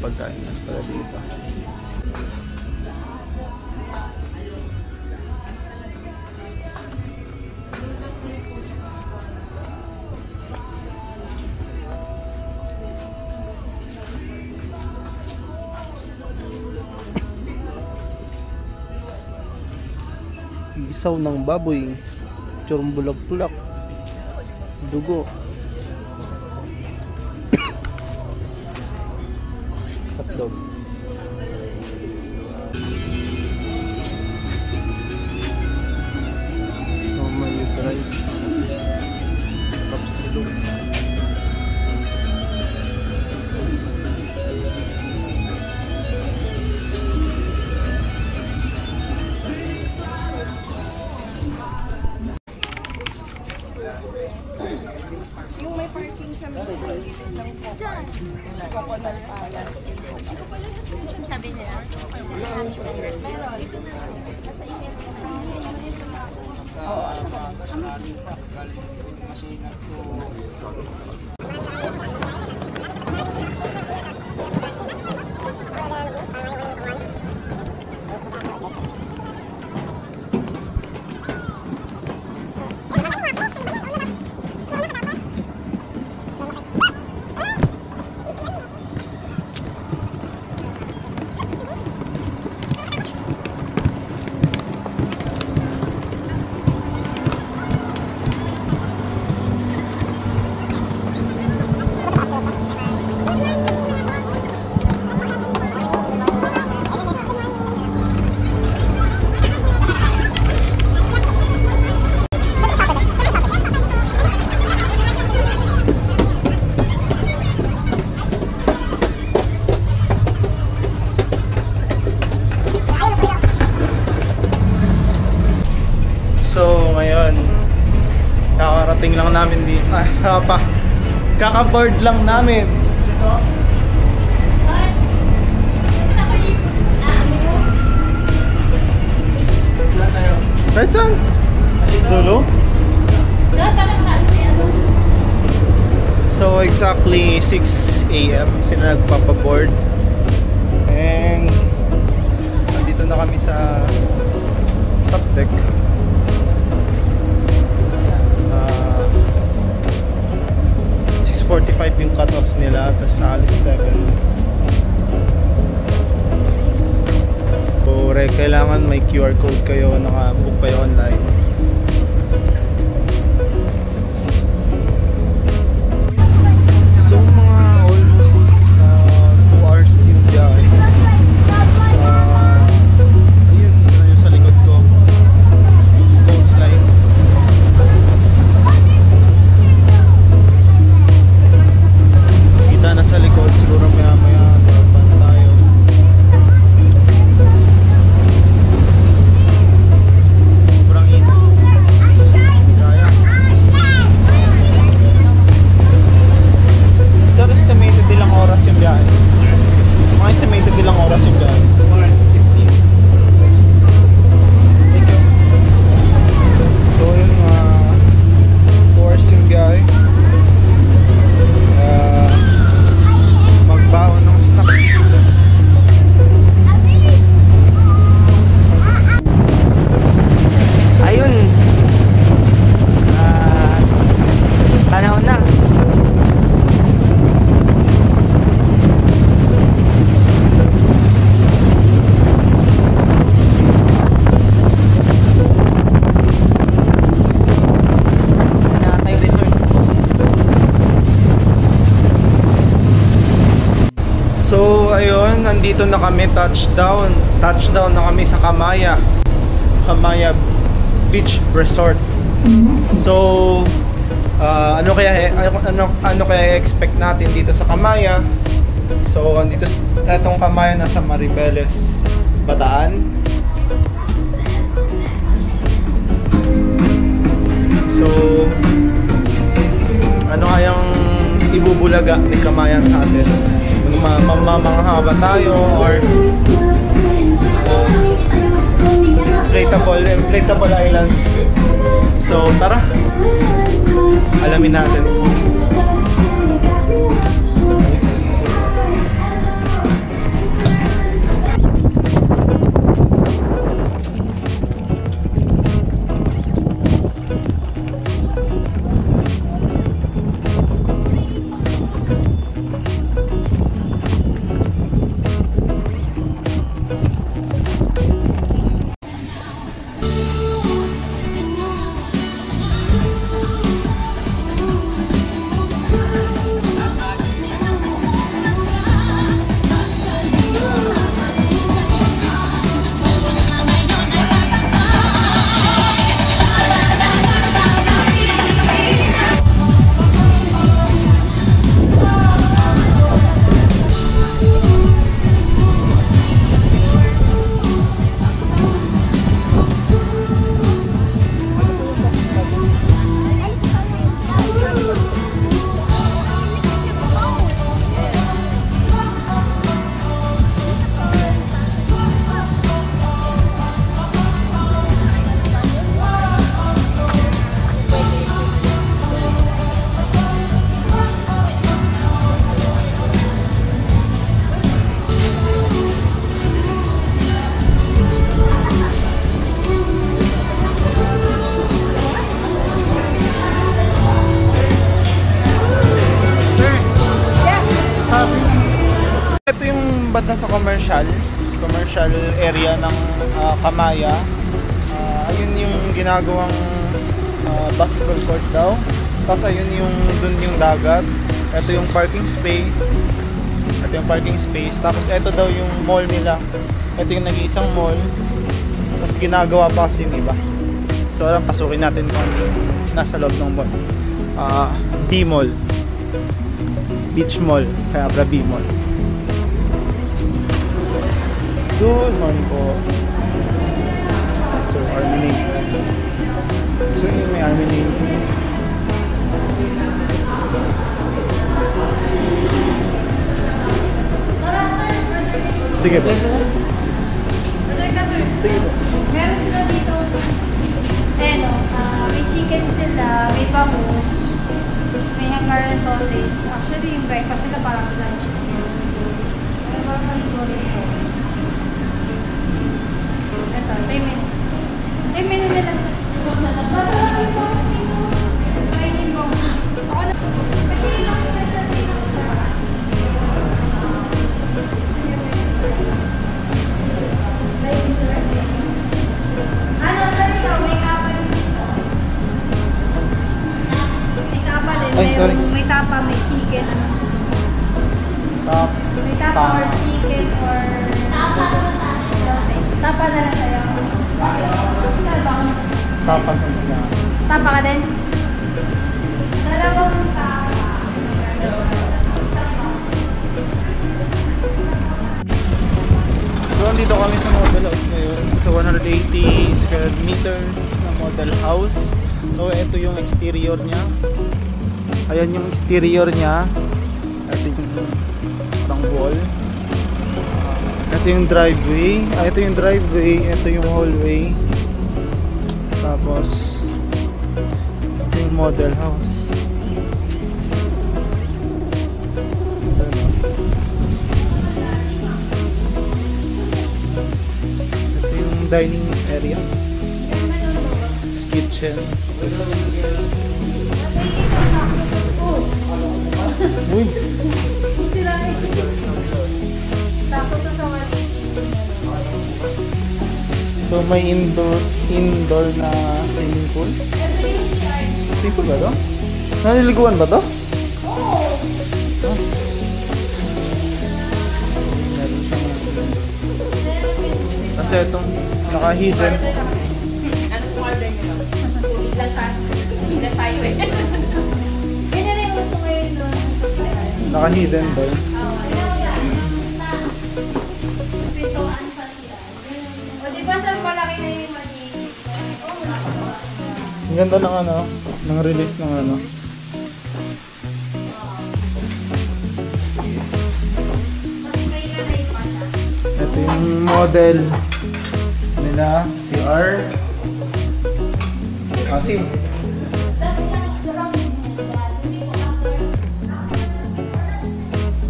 pagkain pala dito. Isaw ng baboy, churong bulak-bulak, dugo, hotdog, normal with rice, kapsilog. Yung may parking sa mga ng Coconut Palace. Sabi nila? Meron. Nasa email ko na. Oo. So ngayon, kakarating lang namin dito. Kaka-board lang namin. Right saan? Dulo? So exactly 6 AM sila nagpapaboard. And nandito na kami sa top deck. 6:45 yung cut-off nila, tapos alis 7. So, kailangan may QR code kayo, naka-book kayo online. So, mga almost 2 hours yung biyahe. Ayun, yung sa likod ko. Coastline. Na sa likod, siguro maya-maya tapan tayo. Sobrang init. Kaya. Sir, estimated ilang oras yung biyahe? Mga estimated ilang oras yung biyahe? Thank you. So yun, 2 hours yung biyahe. Magbaon ng stock. Ayun. Panahon na. So ayun, nandito na kami, touchdown na kami sa Kamaya Beach Resort. So ano kaya expect natin dito sa Kamaya? So andito etong Kamaya nasa Maribeles, Bataan. So ano kayang ibubulaga ni Kamaya sa atin? Mamamangha ba tayo or inflatable island? So tara, alamin natin. Ito yung banda sa commercial area ng Kamaya. Ayun yung ginagawang basketball court daw. Tapos ayun yung dun yung dagat. Ito yung parking space. Tapos ito daw yung mall nila. Ito yung nag-iisang mall. Tapos ginagawa pa kasi yung iba. So alam, pasukin natin kung ano nasa loob ng mall. D-Mall. Beach Mall. Kaya B-Mall. Good morning po. So, Army Navy. So, yun may Army Navy. Sige po. Sige po. Meron sila dito, may chicken sila, may bangus, may hamburger and sausage. Actually, yung breakfast sila parang lunch. Ano parang maligo rin ito. Ito yung menu nila. Masarap yung bangus dito. Kainin yung bangus. Ako na, kasi yung special dito. Ano, sorry ko, may kapal dito. May kapal din. Ay, sorry. May tapa, may chicken. Top. May tapa or chicken or sausage. Tapa na lang sa'yo. Tapas na siya. Tapa ka din? Dalawang tapa. So, andito kami sa model house ngayon. So, 180 square meters na model house. So, ito yung exterior niya. Ayan yung exterior niya. Ito yung parang wall. Ito yung driveway. Ito yung driveway. Ito yung hallway. Tapos, ito yung model house. Ito yung dining area. This kitchen. Uy! Sila eh. Takot to sa mga. So may indoor na swimming pool. Ito yung CR. Swimming pool ba to? Naliliguan ba to? Oo. Meron siyang kasi itong naka-hidden. Anong order nyo? Bigla tayo eh. Ganyan rin yung gusto ngayon doon. Naka-hidden doon. Pintuan pa sila. O di ba saan malaki na yung maliit? Ang ganda ng ano, ng release ng ano. Mas may lanay pa siya. Ito yung model nila, CR. Sim.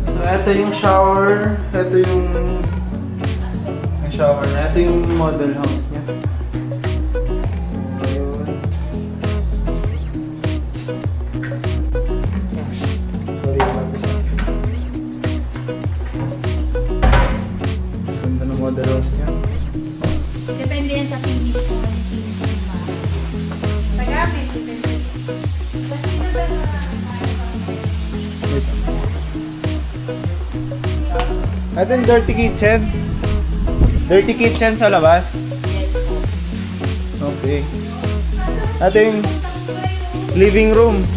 So, ito yung shower. Ito yung shower na. Ito yung model house niya. Ayun. Sorry naman siya. Ganda ng model house niya. Depende yan sa finish ko. Yung finish yung ba. Sa gamit, depende. Kasi na ba Wait. Ito yung dirty kitchen. Dirty kitchen sa labas. Yes po. Okay. Ito yung living room.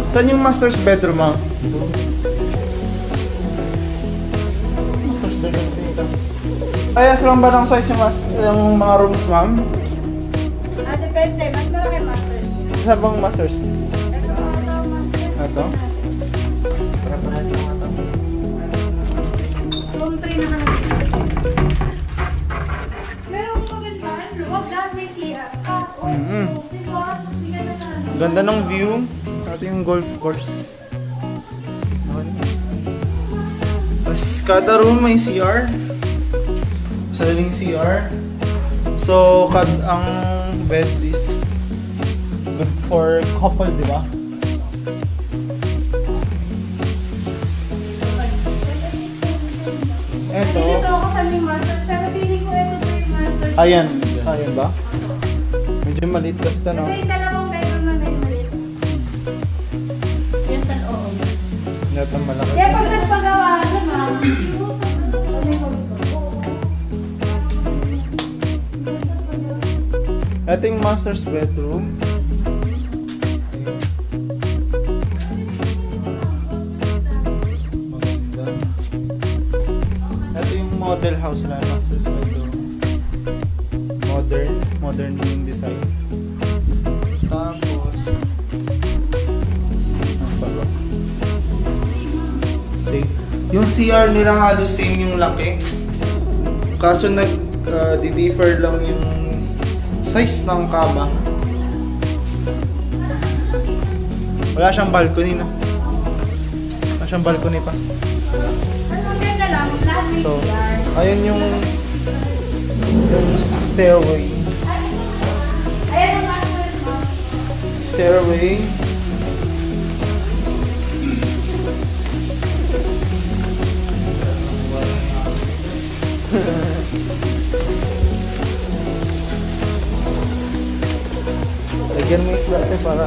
Saan yung master's bedroom, ma'am? Master's bedroom dito. Ayos lang ba ng size yung mga rooms, ma'am? Depende. Mas malaki masters. Saan bang master's? Ito, to? Para-parehas lang ito. Room 3 na kami. Merong maganda. Luwag lahat may CR. Diba? Hindi ka na sana. Ganda ng view. Ito yung golf course. Tapos kada room may CR. Sariling CR. So, ang bed is good for couple, di ba? Eto. Dito ako sa may masters, pero pili ko ito po yung masters. Ayan. Ayan ba? Medyo maliit kasi ito, no? Ito yung dalawang bedroom na may maliit. Yan tal oo. Ito malaki. Kaya pag nagpagawa naman, Ito yung master's bedroom. Maganda. Ito yung model house na master's bedroom. Modern yung design. Tapos, ano pa ba? See, yung CR nila halos same yung laki. Kaso differ lang yung size ng kama. Wala siyang balcony, no? Wala siyang balcony pa. ang ganda lang, lahat may So, CR. ayun yung stairway. Ayan ang masters mo. Stairway. Lagyan mo yung slot para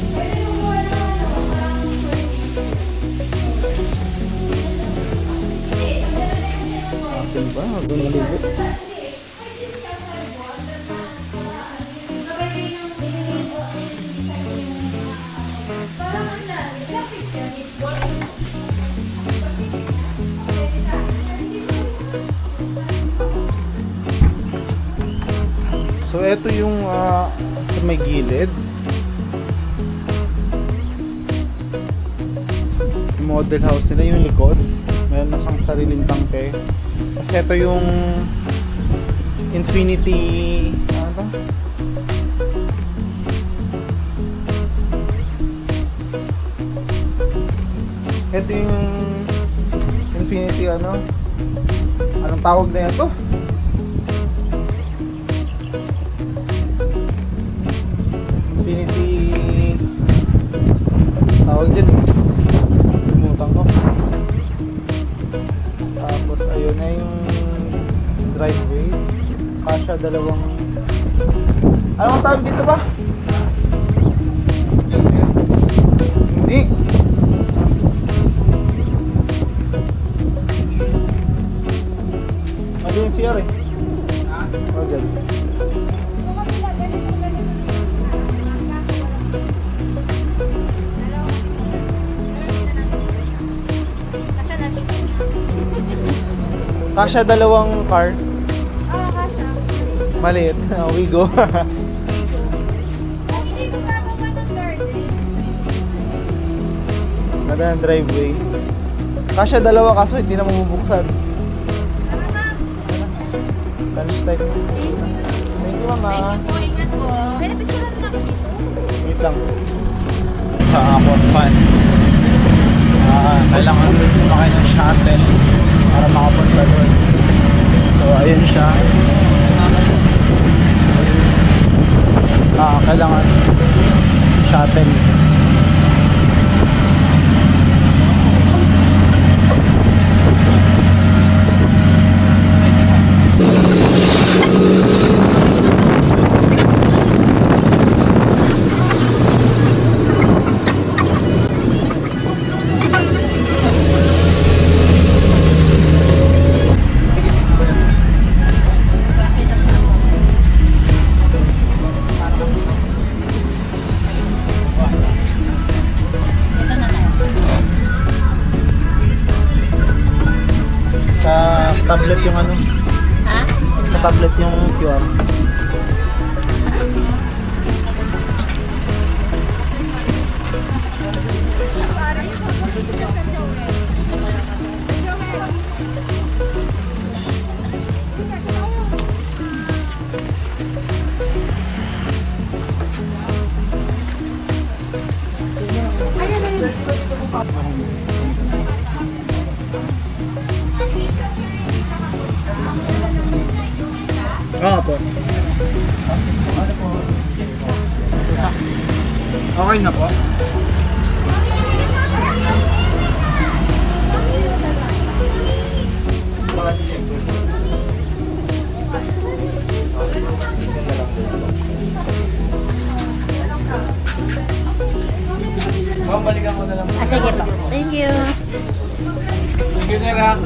Pwede gumawa na parang asin ba? Huwag malibot. sabay din yung binili ko. Parang ang dami. Ilang picture? So ito yung sa may gilid. Yung model house nila yung likod. Meron na siyang sariling tangke. Kasi ito yung infinity ano to? Ito yung infinity ano? Anong tawag na ito? Infinity tawag dyan eh. Limutan ko. Tapos ayun na yung driveway. Kasha dalawang anong tawag dito ba? Hindi. Mali yung CR eh. Oh, dyan. Kasha dalawang car. Kasha. Maliit. We go. Hindi ko gagawa ng garden. Ganda ng driveway. Kasha dalawa kaso hindi na mabubuksan. Lunch time. Thank you, mama. Po, ingat po. Pwede picturean na ako dito. Wait lang. Sa Aqua Fun. Kailangan din sumakay ng shuttle para makapunta doon. So, ayun siya. Kailangan shuttle. Okay na po. Balikan ko na lang. Ah, sige po. Thank you. Thank you, sir, ha?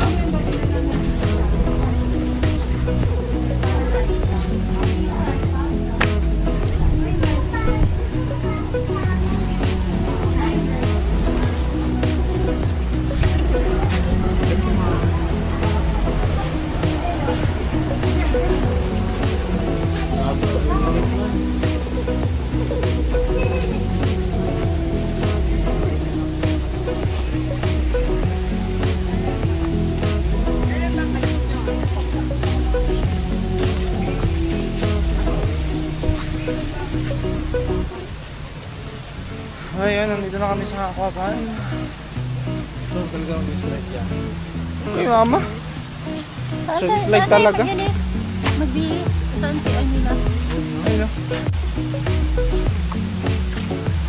Ayan, nandito na kami sa Aquapan. So, talaga ang slide yan. Ay, mama. Service light talaga. Magbi. Saan si Anila? Ayun, no?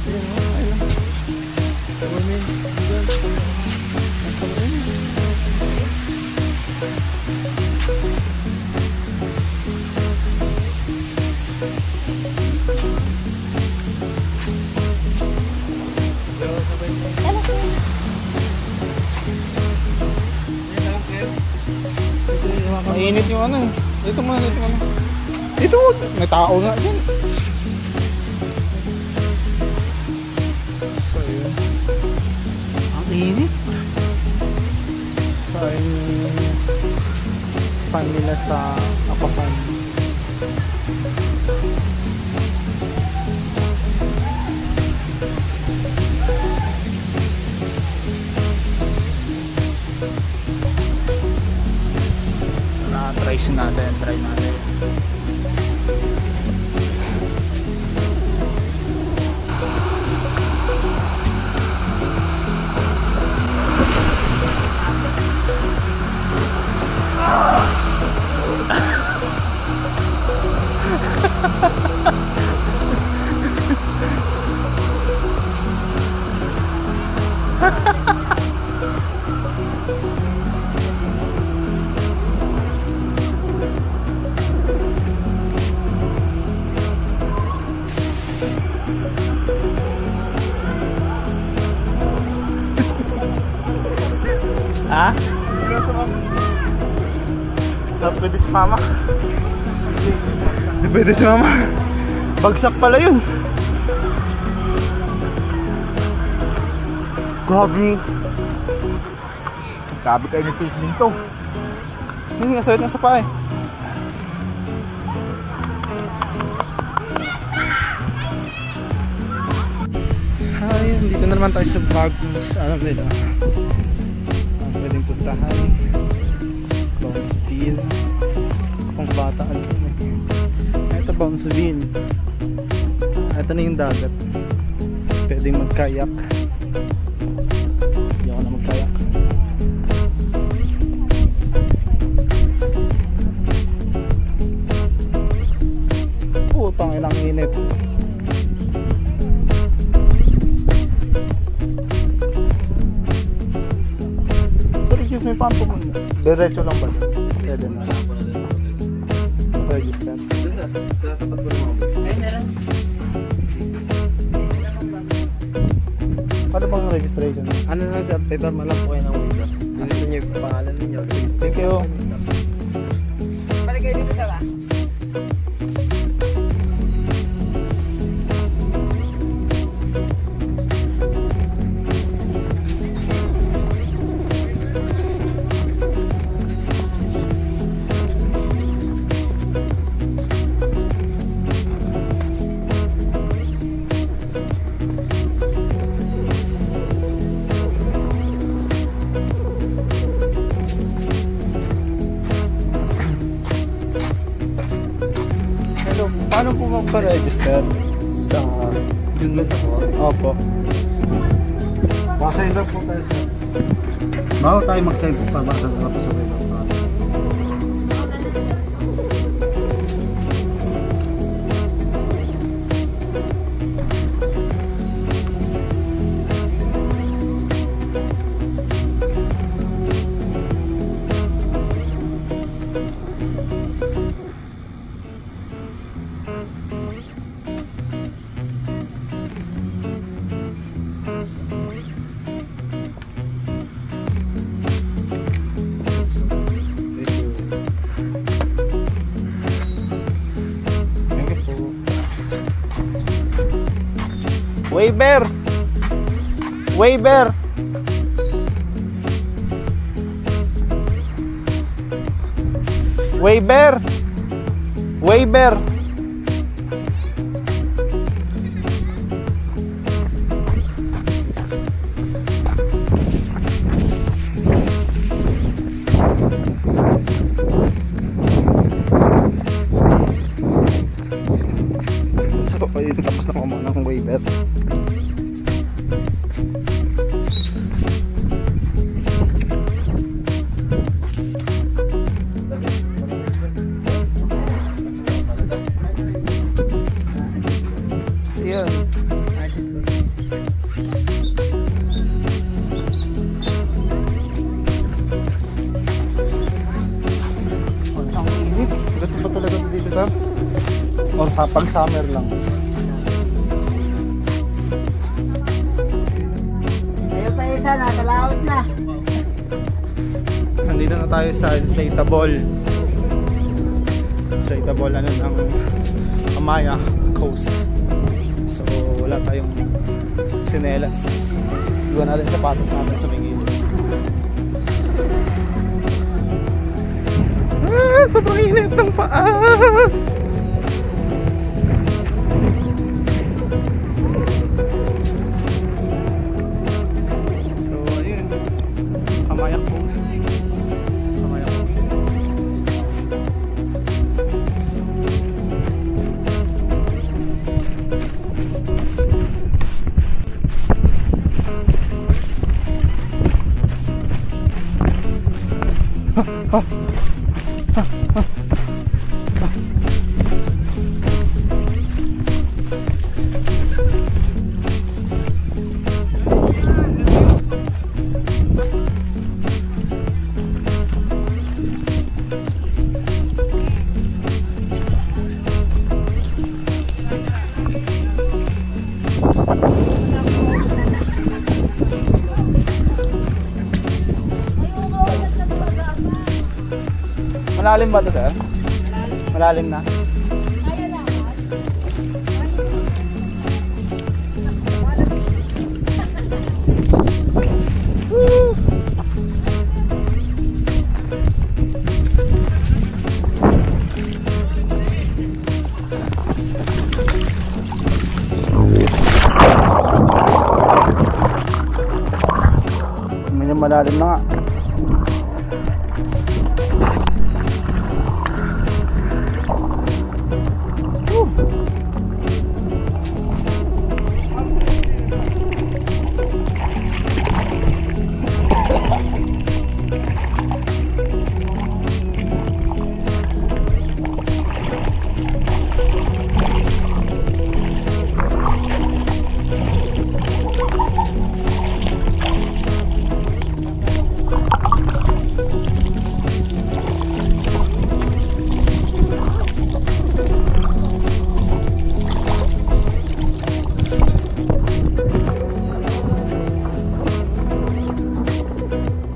Ayun, no? Ayun, no? Women. Mainit yung ano eh. Dito muna, dito muna. Dito, may tao nga dyan. So, yun. Ang init. So, ayun yung fan nila sa Aquapan. Try natin. Ha? Pwede si mama. Pwede si mama. Bagsak pala yun. Grabe. Grabe kayo ng tignan to. Hindi nga, sawit na sa paa eh. Ayun, dito na naman tayo sa bagong ano nila. Pwedeng puntahan. Bounceville. Kung bata ano eh. Ito Bounceville. Ito na yung dagat. Pwedeng mag-kayak. Hindi ako na mag-kayak. Putang ilang init. May pampo mo na. Diretso lang ba? Pwede na. Register. Sa tapat mo naman. Ay, meron. Paano bang registration? Ano na sa paper mo lang po kayo ng waiver. Gusto niyo yung pangalan ninyo. Thank you. Balik kayo dito sa ba? Paano po magpa-register? Sa Yun lang ako. Opo. Baka lang po tayo sa... Bago tayo mag-sign po para sa mga pasabay lang. Waiver! Waiver! Waiver! Waiver! So, ayun, tapos na kumuha ng waiver. Yun. Ang init. Ganito pa talaga dito sa or sa pang summer lang. Ayun pa isa, nasa laot na. Nandito na tayo sa inflatable ano ng Amaya Coast. So wala tayong sinelas. Iwan natin sapatos natin sa may gilid. Sobrang init ng paa. So ayun, Amaya Coast. Amaya Coast. Malalim ba ito, sir? Malalim na? Woo! Medyo malalim na nga.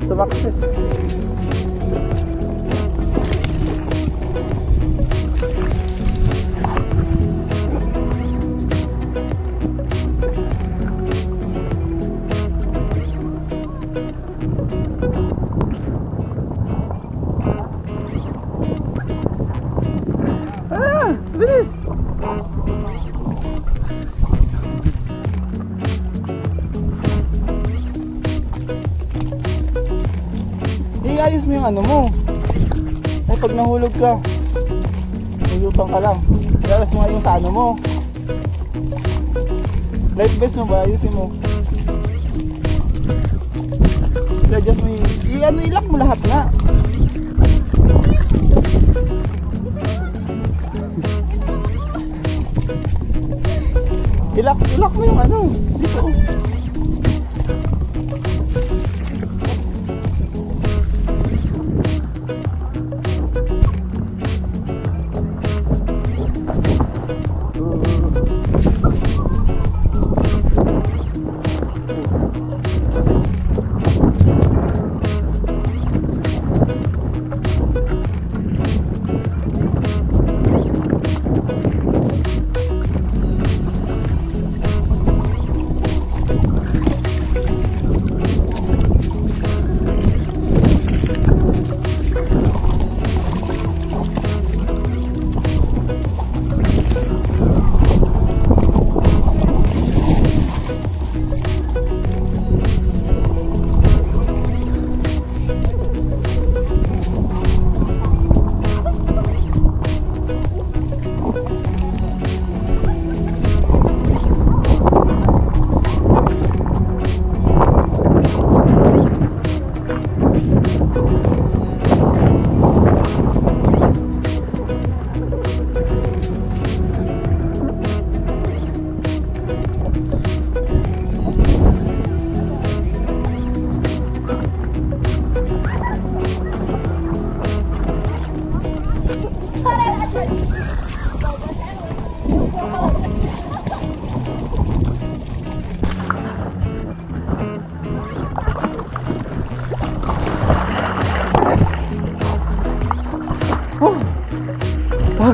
Sumakses. Bilis! Iayos mo yung ano mo. Ay, pag nahulog ka, nagutang ka lang. Iayos mo nga yung sa ano mo. Life vest mo ba? Ayusin mo. I-adjust mo yung... I-lock mo lahat nga. I-lock mo yung ano. Dito.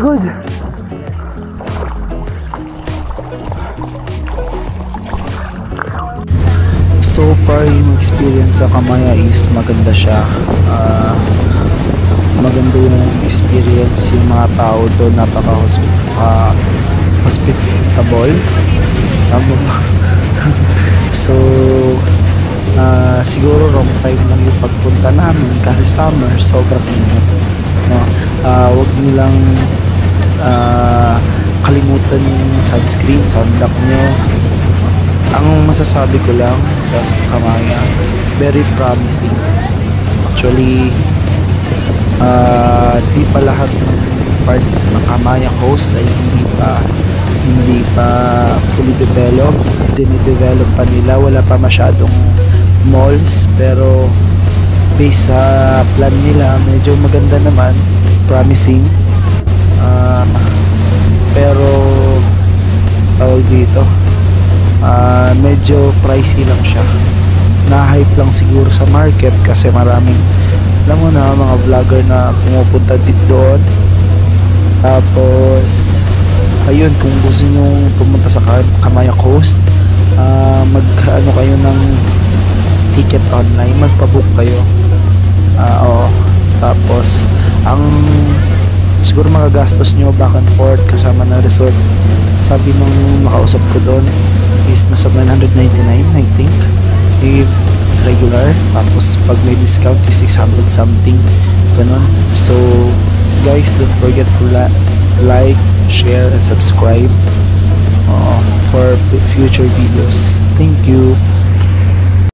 Pagod. So far yung experience sa Kamaya is maganda siya. Maganda yung experience, yung mga tao doon hospitable. So siguro wrong time lang yung pagpunta namin kasi summer, sobrang init, no? Wag nilang kalimutan yung sunscreen, sunblock nyo. Ang masasabi ko lang sa Kamaya, very promising. Actually, di pa lahat ng part ng Kamaya Coast ay hindi pa fully developed. Dinidevelop pa nila, wala pa masyadong malls, pero based sa plan nila, medyo maganda naman, promising. Pero tawag dito, medyo pricey lang siya. Na-hype lang siguro sa market kasi maraming, alam mo na, mga vlogger na pumupunta dito doon. Tapos ayun, kung gusto nyo pumunta sa Kamaya Coast, mag-ano kayo ng ticket online, magpa-book kayo. Oo. Tapos ang siguro magagastos nyo back and forth kasama ng resort, sabi nung nakausap ko doon, is nasa 999 I think if regular, tapos pag may discount is 600 something, ganun. So guys, don't forget to like, share and subscribe for future videos. Thank you.